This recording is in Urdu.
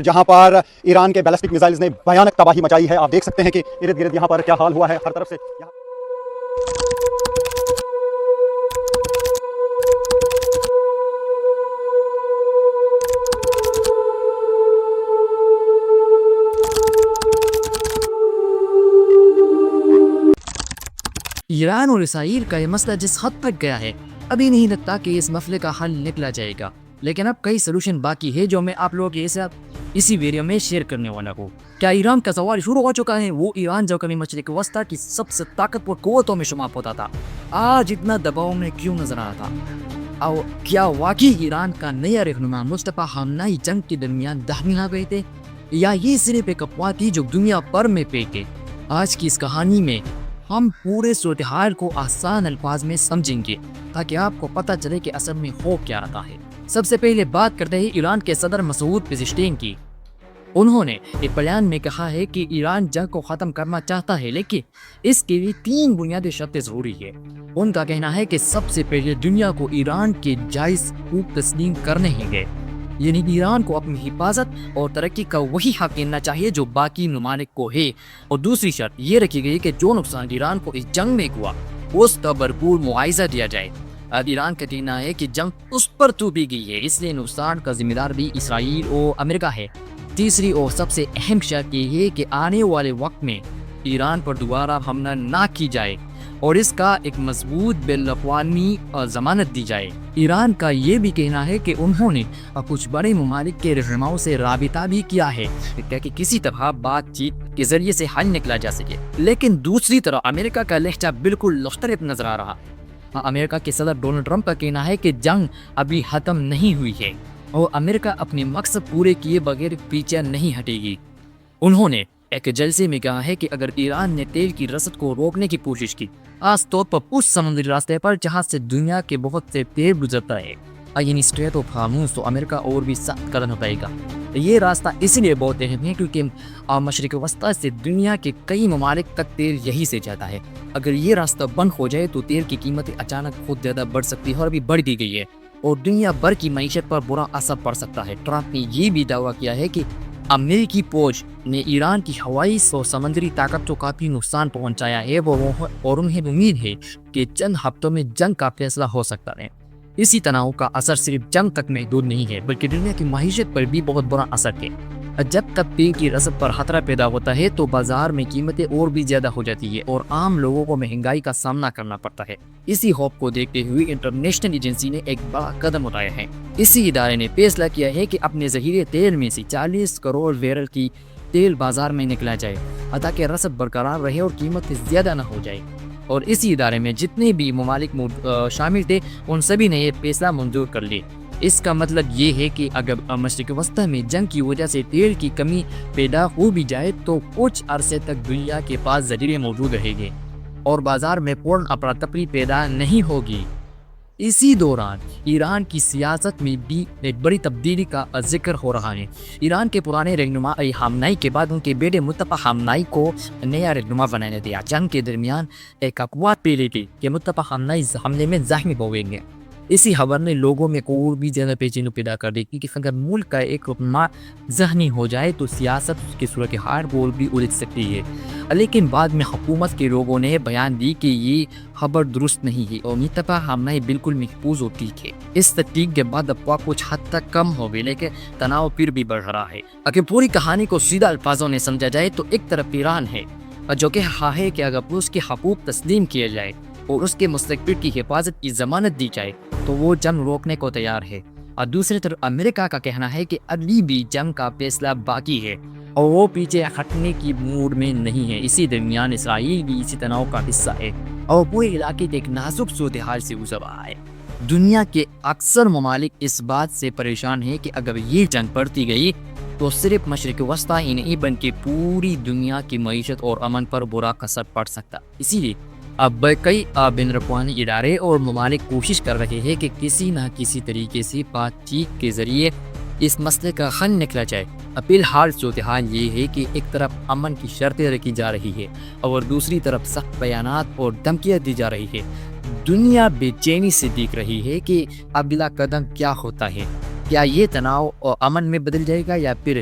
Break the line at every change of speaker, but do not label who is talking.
جہاں پر ایران کے بیلسٹک میزائلز نے بھیانک تباہی مچائی ہے. آپ دیکھ سکتے ہیں کہ ارد گرد یہاں پر کیا حال ہوا ہے ہر طرف سے.
ایران اور اسرائیل کا یہ مسئلہ جس حد تک گیا ہے ابھی نہیں لگتا کہ اس مسئلے کا حل نکلا جائے گا، لیکن اب کئی سلوشن باقی ہے جو میں آپ لوگوں کے ساتھ اسی ویڈیو میں شیئر کرنے والا ہوں. کیا ایران کا سوال شروع ہو چکا ہے؟ وہ ایران جو کبھی مشرق وسطی کی سب سے طاقتور قوتوں میں شمار ہوتا تھا آج اتنا دباؤ میں کیوں نظر آ رہا تھا؟ اور کیا واقعی ایران کا نیا رہنما مصطفیٰ خامنہئی جنگ کے درمیان دہنے آ گئے تھے، یا یہ صرف ایک افواہ تھی جو دنیا بھر میں پھیلے؟ آج کی اس کہانی میں ہم پورے صورتحال کو آسان الفاظ میں سمجھیں گے تاکہ آپ کو پتہ چلے کہ اصل میں ہو کیا رہا ہے. سب سے پہلے بات کرتے ہیں ایران کے صدر مسعود پزشکیان کی. انہوں نے ایک بیان میں کہا ہے کہ ایران جنگ کو ختم کرنا چاہتا ہے، لیکن اس کے لیے 3 بنیادی شرطیں ضروری ہے. ان کا کہنا ہے کہ سب سے پہلے دنیا کو ایران کے جائز حقوق تسلیم کرنے ہوں گے، یعنی ایران کو اپنی حفاظت اور ترقی کا وہی حق ملنا چاہیے جو باقی ممالک کو ہے. اور دوسری شرط یہ رکھی گئی کہ جو نقصان ایران کو اس جنگ میں ہوا اس کا بھرپور معاوضہ دیا جائے. اب ایران کا کہنا ہے کہ جنگ اس پر تھوپی گئی ہے، اس لیے نقصان کا ذمہ دار بھی اسرائیل اور امریکہ ہے. تیسری اور سب سے اہم شرط یہ ہے کہ آنے والے وقت میں ایران پر دوبارہ حملہ نہ کی جائے اور اس کا ایک مضبوط بین الاقوامی ضمانت دی جائے. ایران کا یہ بھی کہنا ہے کہ انہوں نے کچھ بڑے ممالک کے رہنماؤں سے رابطہ بھی کیا ہے تاکہ کسی طرح بات چیت کے ذریعے سے حل نکلا جا سکے. لیکن دوسری طرف امریکہ کا لہجہ بالکل مختلف نظر آ رہا. امریکہ کے صدر ڈونلڈ ٹرمپ کا کہنا ہے کہ جنگ ابھی ختم نہیں ہوئی ہے اور امریکہ اپنے مقصد پورے کیے بغیر پیچھے نہیں ہٹے گی. انہوں نے ایک جلسے میں کہا ہے کہ اگر ایران نے تیل کی رسد کو روکنے کی کوشش کی، خاص طور پر اس سمندری راستے پر جہاں سے دنیا کے بہت سے تیل گزرتا ہے، یعنی اسٹریٹ آف ہارموز، تو امریکہ اور بھی سخت قدم اٹھائے گا. یہ راستہ اس لیے بہت اہم ہے کیونکہ مشرق وسطی سے دنیا کے کئی ممالک تک تیل یہی سے جاتا ہے. اگر یہ راستہ بند ہو جائے تو تیل کی قیمتیں اچانک خود زیادہ بڑھ سکتی ہے اور ابھی بڑھ بھی گئی ہے اور دنیا بھر کی معیشت پر برا اثر پڑ سکتا ہے. ٹرمپ نے یہ بھی دعویٰ کیا ہے کہ امریکی فوج نے ایران کی ہوائی اور سمندری طاقت کو کافی نقصان پہنچایا ہے اور انہیں امید ہے کہ چند ہفتوں میں جنگ کا فیصلہ ہو سکتا ہے. اسی تناؤ کا اثر صرف جنگ تک محدود نہیں ہے بلکہ دنیا کی معیشت پر بھی بہت برا اثر ہے. جب تک تیل کی رسد پر خطرہ پیدا ہوتا ہے تو بازار میں قیمتیں اور بھی زیادہ ہو جاتی ہیں اور عام لوگوں کو مہنگائی کا سامنا کرنا پڑتا ہے. اسی خوف کو دیکھتے ہوئے انٹرنیشنل ایجنسی نے ایک بڑا قدم اٹھایا ہے. اسی ادارے نے فیصلہ کیا ہے کہ اپنے ذخیرے تیل میں سے 40 کروڑ بیرل کی تیل بازار میں نکلا جائے تاکہ رسد برقرار رہے اور قیمت زیادہ نہ ہو جائے. اور اسی ادارے میں جتنے بھی ممالک شامل تھے ان سبھی نے یہ فیصلہ منظور کر لی. اس کا مطلب یہ ہے کہ اگر مشرق وسطی میں جنگ کی وجہ سے تیل کی کمی پیدا ہو بھی جائے تو کچھ عرصے تک دنیا کے پاس ذخیرے موجود رہیں گے اور بازار میں فوراً افراتفری پیدا نہیں ہوگی. اسی دوران ایران کی سیاست میں بھی ایک بڑی تبدیلی کا ذکر ہو رہا ہے. ایران کے پرانے رہنما خامنہئی کے بعد ان کے بیٹے مصطفیٰ خامنہئی کو نیا رہنما بنایا گیا. جنگ کے درمیان ایک افواہ پھیلی تھی کہ مصطفیٰ خامنہئی حملے میں زخمی ہوئیں گے. اسی خبر نے لوگوں میں اور بھی زیادہ بے چینی پیدا کر دی کہ اگر ملک کا ایک رہنما ذہنی ہو جائے تو سیاست اس کی صورتحال کو بھی الجھ سکتی ہے. لیکن بعد میں حکومت کے لوگوں نے بیان دی کہ یہ خبر درست نہیں ہے اور مصطفیٰ خامنہئی بالکل محفوظ اور ٹھیک ہے. اس تصدیق کے بعد افواہ کچھ حد تک کم ہو گئی لیکن تناؤ پھر بھی بڑھ رہا ہے. اگر پوری کہانی کو سیدھا الفاظوں میں سمجھا جائے تو ایک طرف ایران ہے جو کہ ہے کہ اگر اس کے حقوق تسلیم کیے جائے اور اس کے مستقبل کی حفاظت کی ضمانت دی جائے تو وہ جنگ روکنے کو تیار ہے. اور دوسری طرف امریکہ کا کہنا ہے کہ ابھی بھی جنگ کا فیصلہ باقی ہے اور وہ پیچھے ہٹنے کی موڈ میں نہیں ہے. اسی درمیان اسرائیل بھی اسی تناؤ کا حصہ ہے اور پورے علاقے کے ایک نازک صورتحال سے گزر رہا ہے. دنیا کے اکثر ممالک اس بات سے پریشان ہیں کہ اگر یہ جنگ بڑھتی گئی تو صرف مشرق وسطی ہی نہیں بلکہ پوری دنیا کی معیشت اور امن پر برا اثر پڑ سکتا. اسی لیے اب کئی بین الاقوامی ادارے اور ممالک کوشش کر رہے ہیں کہ کسی نہ کسی طریقے سے بات چیت کے ذریعے اس مسئلے کا حل نکلا جائے. فی الحال صورتحال یہ ہے کہ ایک طرف امن کی شرطیں رکھی جا رہی ہے اور دوسری طرف سخت بیانات اور دھمکیاں دی جا رہی ہے. دنیا بے چینی سے دیکھ رہی ہے کہ اگلا قدم کیا ہوتا ہے. کیا یہ تناؤ اور امن میں بدل جائے گا یا پھر